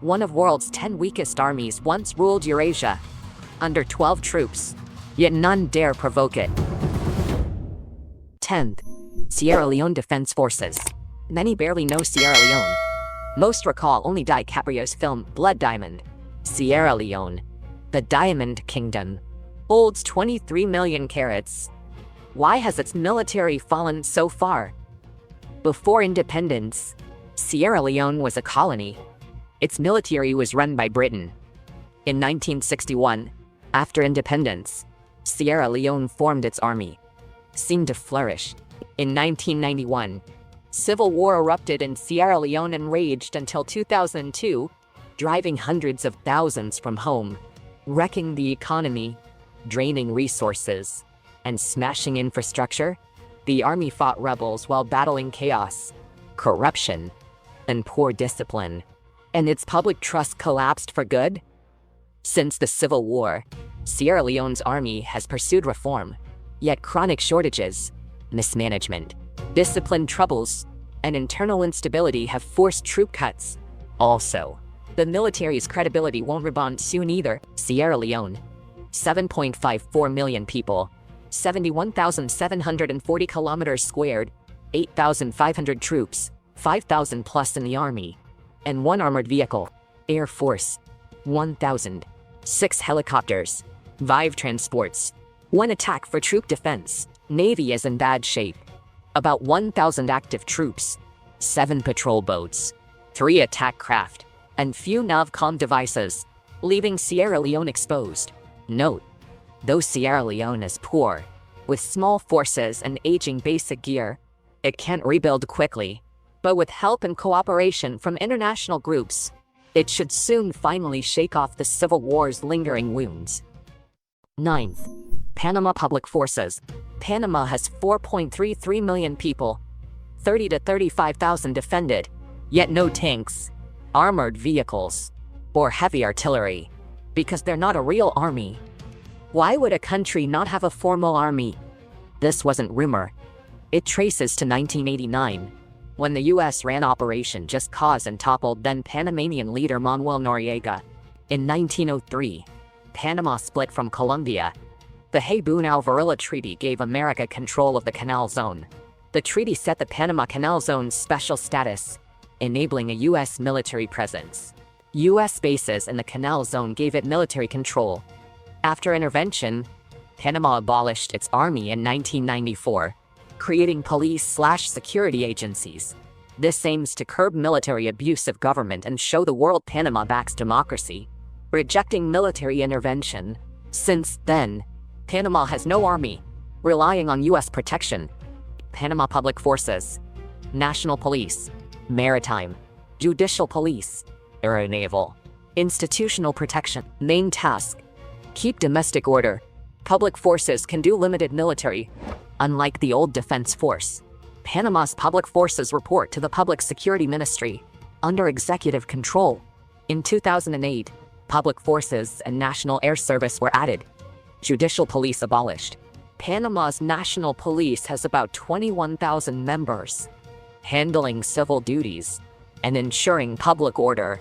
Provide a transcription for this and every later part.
one of world's 10 weakest armies once ruled Eurasia. Under 12 troops, yet none dare provoke it. 10th. Sierra Leone Defense Forces. Many barely know Sierra Leone. Most recall only DiCaprio's film Blood Diamond. Sierra Leone, the Diamond Kingdom, holds 23 million carats. Why has its military fallen so far? Before independence, Sierra Leone was a colony. Its military was run by Britain. In 1961, after independence, Sierra Leone formed its army, seemed to flourish. In 1991, civil war erupted in Sierra Leone and raged until 2002, driving hundreds of thousands from home, wrecking the economy, draining resources, and smashing infrastructure. The army fought rebels while battling chaos, corruption, and poor discipline, and its public trust collapsed for good. Since the Civil War, Sierra Leone's army has pursued reform, yet chronic shortages, mismanagement, discipline troubles, and internal instability have forced troop cuts. Also, the military's credibility won't rebound soon either. Sierra Leone, 7.54 million people, 71,740 kilometers squared, 8,500 troops, 5,000 plus in the army, and 1 armored vehicle, Air Force, 1,000, 6 helicopters, 5 transports, 1 attack for troop defense. Navy is in bad shape. About 1,000 active troops, 7 patrol boats, 3 attack craft, and few NavCom devices, leaving Sierra Leone exposed. Note, though Sierra Leone is poor, with small forces and aging basic gear, it can't rebuild quickly, but with help and cooperation from international groups, it should soon finally shake off the Civil War's lingering wounds. 9th. Panama Public Forces. Panama has 4.33 million people, 30 to 35,000 defended, yet no tanks, armored vehicles, or heavy artillery, because they're not a real army. Why would a country not have a formal army? This wasn't rumor. It traces to 1989, when the US ran Operation Just Cause and toppled then Panamanian leader Manuel Noriega. In 1903, Panama split from Colombia. The Hay-Boon-Alvarilla Treaty gave America control of the Canal Zone. The treaty set the Panama Canal Zone's special status, enabling a U.S. military presence. U.S. bases in the Canal Zone gave it military control. After intervention, Panama abolished its army in 1994, creating police/security agencies. This aims to curb military abuse of government and show the world Panama backs democracy, rejecting military intervention. Since then, Panama has no army, relying on U.S. protection. Panama Public Forces, National Police, Maritime, Judicial Police, Aeronaval, Institutional Protection. Main task: keep domestic order. Public forces can do limited military. Unlike the old defense force, Panama's public forces report to the Public Security Ministry, under executive control. In 2008, public forces and National Air Service were added. Judicial police abolished. Panama's national police has about 21,000 members, handling civil duties and ensuring public order.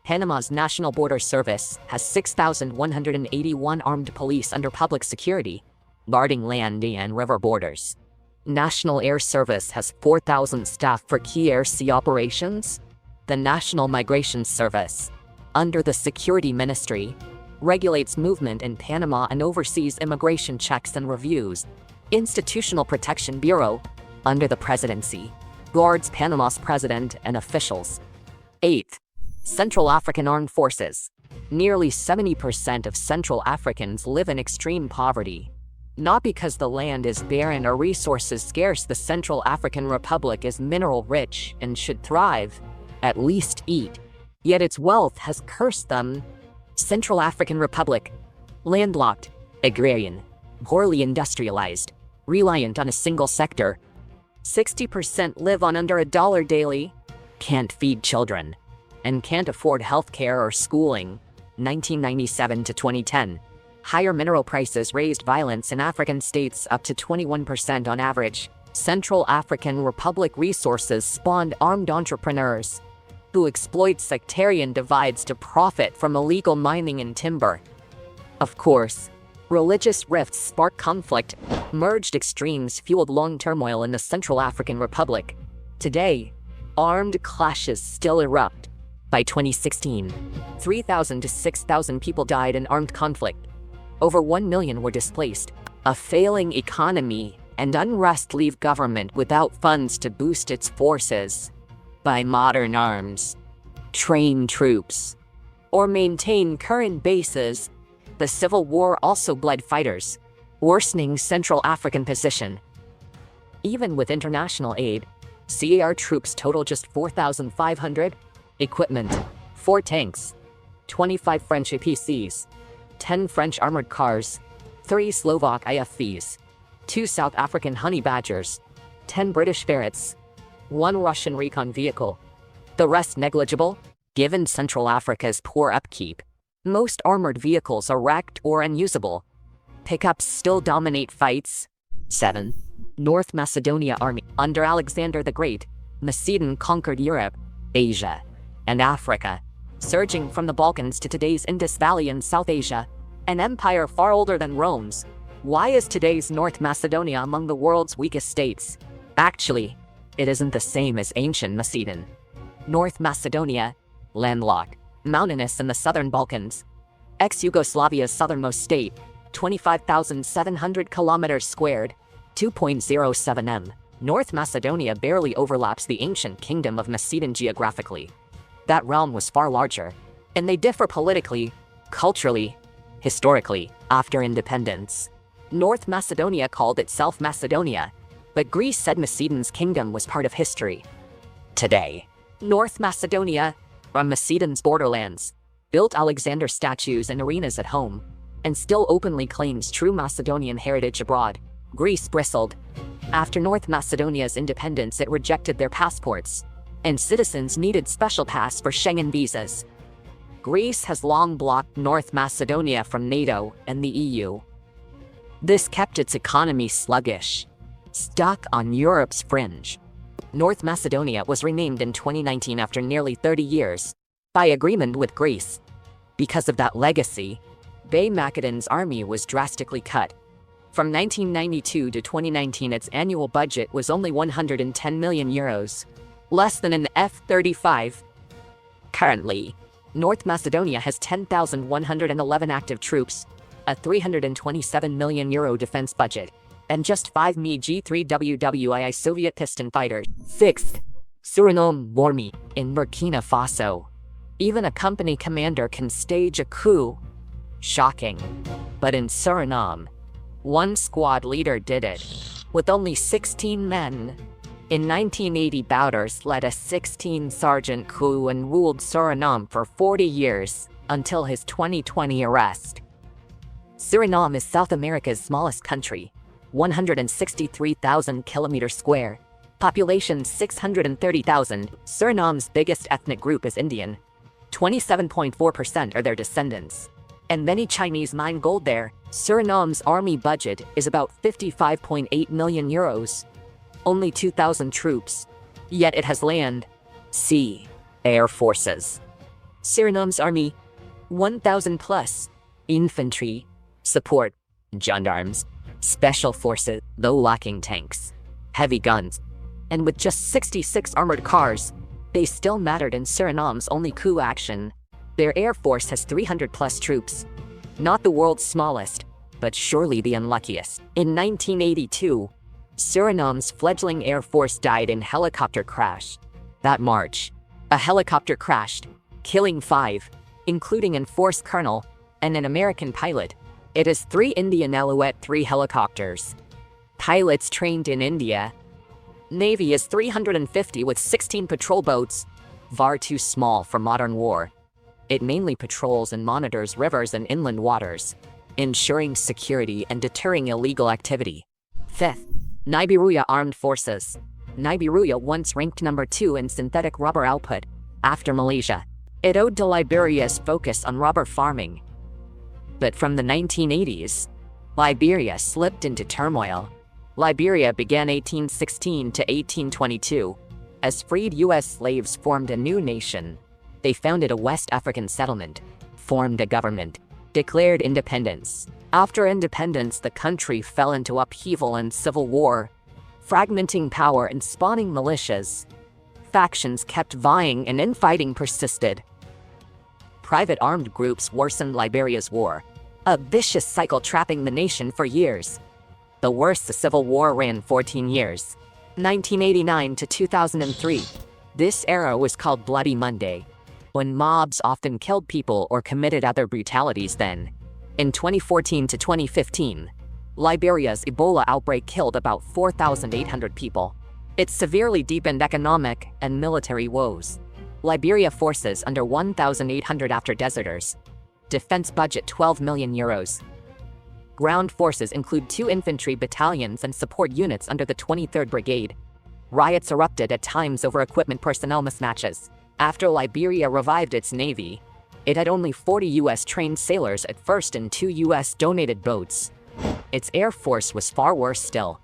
Panama's National Border Service has 6,181 armed police under public security, guarding land and river borders. National Air Service has 4,000 staff for key air sea operations. The National Migration Service, under the Security Ministry, regulates movement in Panama and oversees immigration checks and reviews. Institutional Protection Bureau, under the Presidency, guards Panama's president and officials. 8th. Central African Armed Forces. Nearly 70% of Central Africans live in extreme poverty. Not because the land is barren or resources scarce. The Central African Republic is mineral-rich and should thrive, at least eat. Yet its wealth has cursed them. Central African Republic, landlocked, agrarian, poorly industrialized, reliant on a single sector. 60% live on under $1 daily, can't feed children, and can't afford healthcare or schooling. 1997 to 2010. Higher mineral prices raised violence in African states up to 21% on average. Central African Republic resources spawned armed entrepreneurs. who exploit sectarian divides to profit from illegal mining and timber. Of course, religious rifts spark conflict. Merged extremes fueled long turmoil in the Central African Republic. Today, armed clashes still erupt. By 2016, 3,000 to 6,000 people died in armed conflict. Over 1 million were displaced. A failing economy and unrest leave government without funds to boost its forces, buy modern arms, train troops, or maintain current bases. The civil war also bled fighters, worsening Central African position. Even with international aid, CAR troops total just 4,500. Equipment: 4 tanks, 25 French APCs, 10 French armored cars, 3 Slovak IFVs, 2 South African honey badgers, 10 British ferrets, 1 Russian recon vehicle. The rest negligible, given Central Africa's poor upkeep. Most armored vehicles are wrecked or unusable. Pickups still dominate fights. 7. North Macedonia Army. Under Alexander the Great, Macedon conquered Europe, Asia, and Africa, surging from the Balkans to today's Indus Valley in South Asia, an empire far older than Rome's. Why is today's North Macedonia among the world's weakest states? Actually, it isn't the same as ancient Macedon. North Macedonia, landlocked, mountainous in the southern Balkans, ex-Yugoslavia's southernmost state, 25,700 kilometers squared, 2.07 m. North Macedonia barely overlaps the ancient kingdom of Macedon geographically. That realm was far larger, and they differ politically, culturally, historically. After independence, North Macedonia called itself Macedonia, but Greece said Macedon's kingdom was part of history. Today, North Macedonia, from Macedon's borderlands, built Alexander statues and arenas at home, and still openly claims true Macedonian heritage abroad. Greece bristled. After North Macedonia's independence, it rejected their passports, and citizens needed special pass for Schengen visas. Greece has long blocked North Macedonia from NATO and the EU. This kept its economy sluggish, stuck on Europe's fringe. North Macedonia was renamed in 2019 after nearly 30 years, by agreement with Greece. Because of that legacy, Bay Macedon's army was drastically cut. From 1992 to 2019, its annual budget was only 110 million euros, less than an F-35. Currently, North Macedonia has 10,111 active troops, a 327 million euro defense budget, and just 5 Mi-G3 WWII Soviet piston fighters. 6th, Suriname Army. In Burkina Faso, even a company commander can stage a coup. Shocking. But in Suriname, one squad leader did it, with only 16 men. In 1980, Bouters led a 16-sergeant coup and ruled Suriname for 40 years, until his 2020 arrest. Suriname is South America's smallest country, 163,000 kilometers square, population 630,000. Suriname's biggest ethnic group is Indian. 27.4% are their descendants, and many Chinese mine gold there. Suriname's army budget is about 55.8 million euros. Only 2,000 troops, yet it has land, sea, air forces. Suriname's army, 1,000 plus, infantry, support, gendarmes, special forces, though lacking tanks, heavy guns, and with just 66 armored cars, they still mattered in Suriname's only coup action. Their air force has 300 plus troops. Not the world's smallest, but surely the unluckiest. In 1982, Suriname's fledgling air force died in helicopter crash. That March, a helicopter crashed, killing 5, including an force colonel and an American pilot. It is 3 Indian Alouette 3 helicopters. Pilots trained in India. Navy is 350 with 16 patrol boats, far too small for modern war. It mainly patrols and monitors rivers and inland waters, ensuring security and deterring illegal activity. 5th, Nigeria Armed Forces. Nigeria once ranked number 2 in synthetic rubber output, after Malaysia. It owed to Liberia's focus on rubber farming. But from the 1980s, Liberia slipped into turmoil. Liberia began 1816 to 1822, as freed U.S. slaves formed a new nation. They founded a West African settlement, formed a government, declared independence. After independence, the country fell into upheaval and civil war, fragmenting power and spawning militias. Factions kept vying and infighting persisted. Private armed groups worsened Liberia's war, a vicious cycle trapping the nation for years. The worst, the civil war ran 14 years, 1989 to 2003. This era was called Bloody Monday, when mobs often killed people or committed other brutalities. Then, in 2014 to 2015, Liberia's Ebola outbreak killed about 4,800 people. It severely deepened economic and military woes. Liberia forces under 1,800 after deserters. Defense budget €12 million. Ground forces include 2 infantry battalions and support units under the 23rd Brigade. Riots erupted at times over equipment personnel mismatches. After Liberia revived its navy, it had only 40 U.S. trained sailors at first and 2 U.S. donated boats. Its air force was far worse still.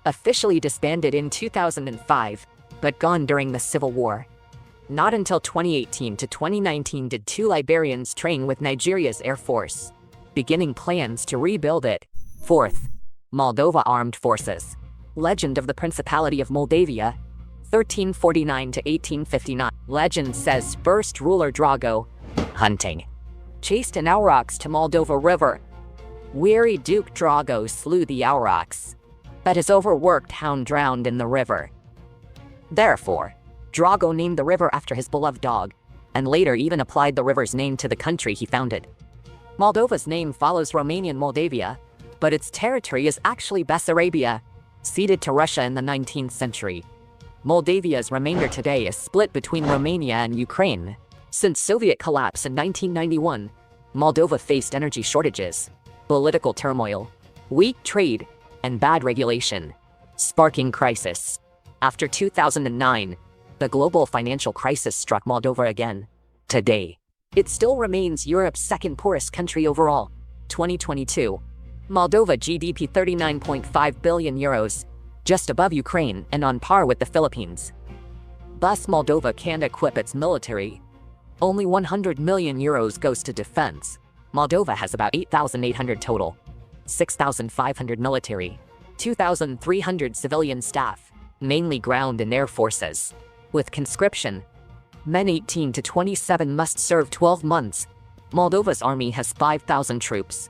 Officially disbanded in 2005, but gone during the Civil War. Not until 2018 to 2019 did 2 Liberians train with Nigeria's Air Force, beginning plans to rebuild it. 4th, Moldova Armed Forces. Legend of the Principality of Moldavia, 1349 to 1859. Legend says first ruler Drago, hunting, chased an aurochs to Moldova River. Weary Duke Drago slew the aurochs, but his overworked hound drowned in the river. Therefore, Drago named the river after his beloved dog, and later even applied the river's name to the country he founded. Moldova's name follows Romanian Moldavia, but its territory is actually Bessarabia, ceded to Russia in the 19th century. Moldavia's remainder today is split between Romania and Ukraine. Since Soviet collapse in 1991, Moldova faced energy shortages, political turmoil, weak trade, and bad regulation, sparking crisis. After 2009, the global financial crisis struck Moldova again. Today, it still remains Europe's second poorest country overall. 2022, Moldova GDP €39.5 billion, just above Ukraine and on par with the Philippines. Thus, Moldova can't equip its military. Only €100 million goes to defense. Moldova has about 8,800 total, 6,500 military, 2,300 civilian staff, mainly ground and air forces. With conscription, men 18 to 27 must serve 12 months. Moldova's army has 5,000 troops,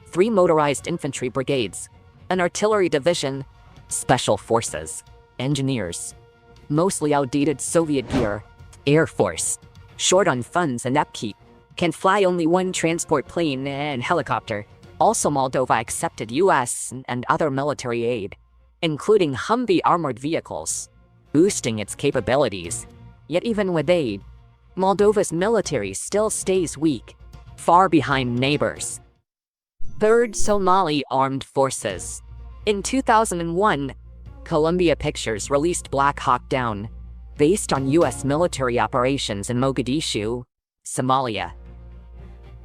3 motorized infantry brigades, an artillery division, special forces, engineers, mostly outdated Soviet gear, air force, short on funds and upkeep, can fly only 1 transport plane and helicopter. Also, Moldova accepted US and other military aid, including Humvee armored vehicles, boosting its capabilities. Yet even with aid, Moldova's military still stays weak, far behind neighbors. 3rd, Somali Armed Forces. In 2001, Columbia Pictures released Black Hawk Down, based on US military operations in Mogadishu, Somalia.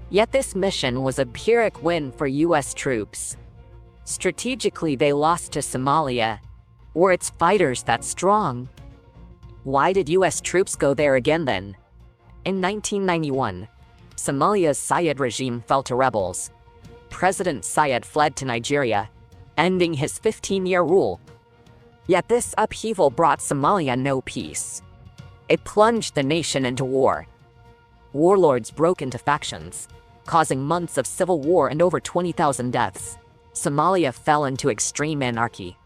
Yet this mission was a Pyrrhic win for US troops. Strategically, they lost to Somalia. Were its fighters that strong? Why did US troops go there again then? In 1991, Somalia's Sayed regime fell to rebels. President Sayed fled to Nigeria, ending his 15-year rule. Yet this upheaval brought Somalia no peace. It plunged the nation into war. Warlords broke into factions, causing months of civil war and over 20,000 deaths. Somalia fell into extreme anarchy.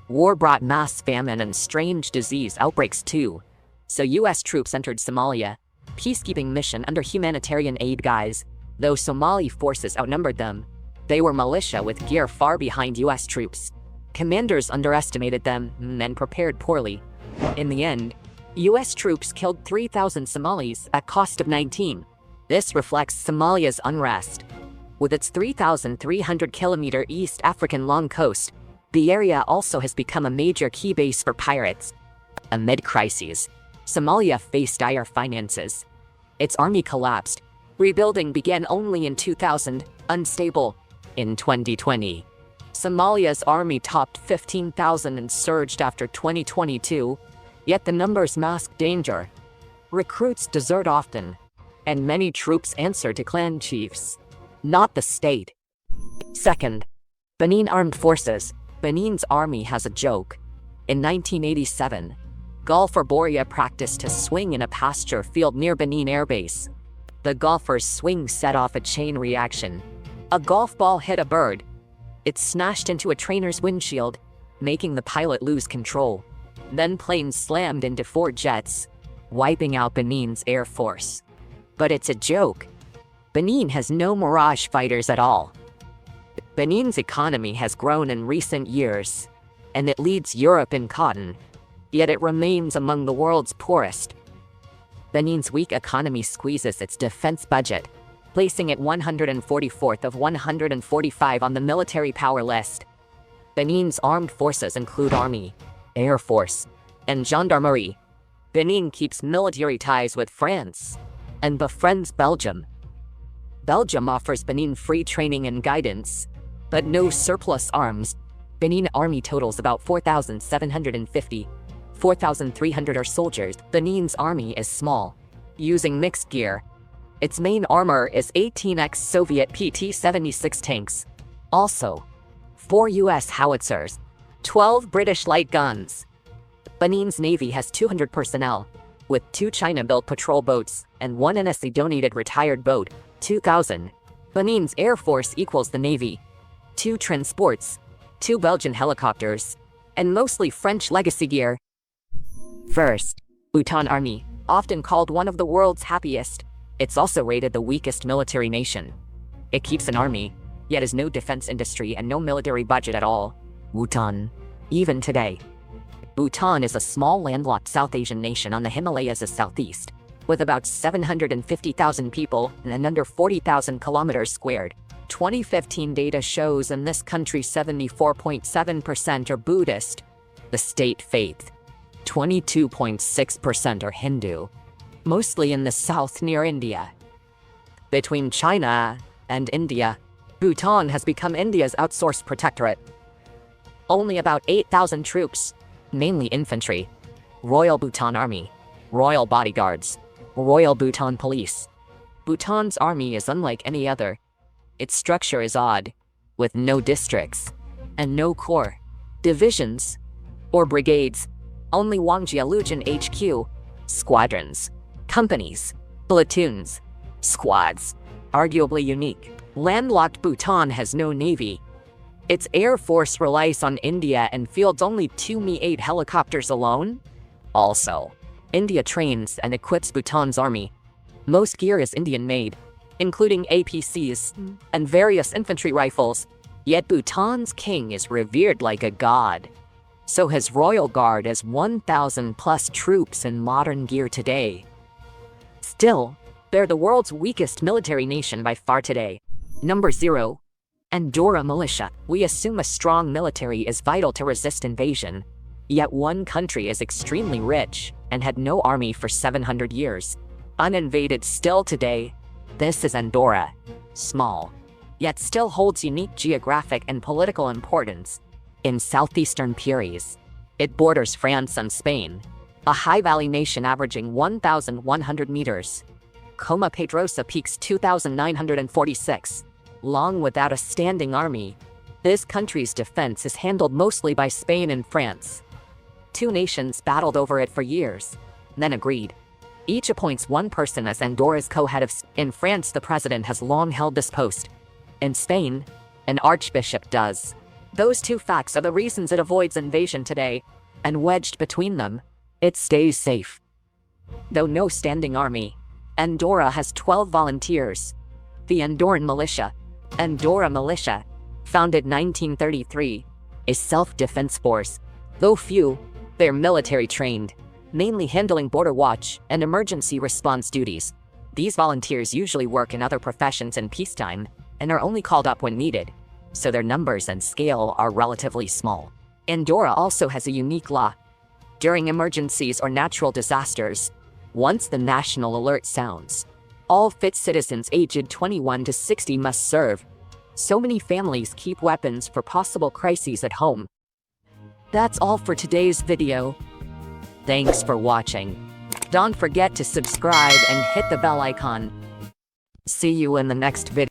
War brought mass famine and strange disease outbreaks too. So US troops entered Somalia, peacekeeping mission under humanitarian aid guise. Though Somali forces outnumbered them, they were militia with gear far behind US troops. Commanders underestimated them and prepared poorly. In the end, US troops killed 3,000 Somalis at cost of 19. This reflects Somalia's unrest. With its 3,300-kilometer East African long coast, the area also has become a major key base for pirates. Amid crises, Somalia faced dire finances. Its army collapsed. Rebuilding began only in 2000, unstable. In 2020, Somalia's army topped 15,000 and surged after 2022. Yet the numbers mask danger. Recruits desert often, and many troops answer to clan chiefs, not the state. Second, Benin Armed Forces. Benin's army has a joke. In 1987, golfer Boria practiced to swing in a pasture field near Benin Air Base. The golfer's swing set off a chain reaction. A golf ball hit a bird. It smashed into a trainer's windshield, making the pilot lose control. Then planes slammed into 4 jets, wiping out Benin's air force. But it's a joke. Benin has no Mirage fighters at all. Benin's economy has grown in recent years, and it leads Europe in cotton, yet it remains among the world's poorest. Benin's weak economy squeezes its defense budget, placing it 144th of 145 on the military power list. Benin's armed forces include Army, Air Force, and Gendarmerie. Benin keeps military ties with France and befriends Belgium. Belgium offers Benin free training and guidance, but no surplus arms. Benin army totals about 4,750. 4,300 are soldiers. Benin's army is small, using mixed gear. Its main armor is 18 ex-Soviet PT-76 tanks. Also, 4 US howitzers, 12 British light guns. Benin's navy has 200 personnel, with 2 China-built patrol boats and 1 NSA-donated retired boat, 2,000. Benin's air force equals the navy. 2 transports, 2 Belgian helicopters, and mostly French legacy gear. First, Bhutan Army, often called one of the world's happiest. It's also rated the weakest military nation. It keeps an army, yet has no defense industry and no military budget at all. Bhutan. Even today, Bhutan is a small landlocked South Asian nation on the Himalayas southeast, with about 750,000 people and under 40,000 kilometers squared. 2015 data shows in this country 74.7% are Buddhist. The state faith. 22.6% are Hindu, mostly in the south near India. Between China and India, Bhutan has become India's outsourced protectorate. Only about 8,000 troops, mainly infantry, Royal Bhutan Army, Royal Bodyguards, Royal Bhutan Police. Bhutan's army is unlike any other. Its structure is odd, with no districts, and no corps, divisions, or brigades, only Wangjialujin HQ, squadrons, companies, platoons, squads. Arguably unique. Landlocked Bhutan has no navy. Its air force relies on India and fields only 2 Mi-8 helicopters alone. Also, India trains and equips Bhutan's army. Most gear is Indian-made, including APCs and various infantry rifles. Yet Bhutan's king is revered like a god. So his royal guard has 1,000 plus troops in modern gear today. Still, they're the world's weakest military nation by far today. Number 0. Andorra Militia. We assume a strong military is vital to resist invasion. Yet one country is extremely rich and had no army for 700 years. Uninvaded still today. This is Andorra. Small, yet still holds unique geographic and political importance. In southeastern Pyrenees, it borders France and Spain, a high valley nation averaging 1,100 meters. Coma Pedrosa peaks 2,946. Long without a standing army, this country's defense is handled mostly by Spain and France. 2 nations battled over it for years, then agreed. Each appoints one person as Andorra's co-head of state. In France, the president has long held this post. In Spain, an archbishop does. Those 2 facts are the reasons it avoids invasion today, and wedged between them, it stays safe. Though no standing army, Andorra has 12 volunteers. The Andorran Militia, Andorra Militia, founded 1933, is self-defense force. Though few, they're military trained, mainly handling border watch and emergency response duties. These volunteers usually work in other professions in peacetime and are only called up when needed, so their numbers and scale are relatively small. Andorra also has a unique law. During emergencies or natural disasters, once the national alert sounds, all fit citizens aged 21 to 60 must serve. So many families keep weapons for possible crises at home. That's all for today's video. Thanks for watching. Don't forget to subscribe and hit the bell icon. See you in the next video.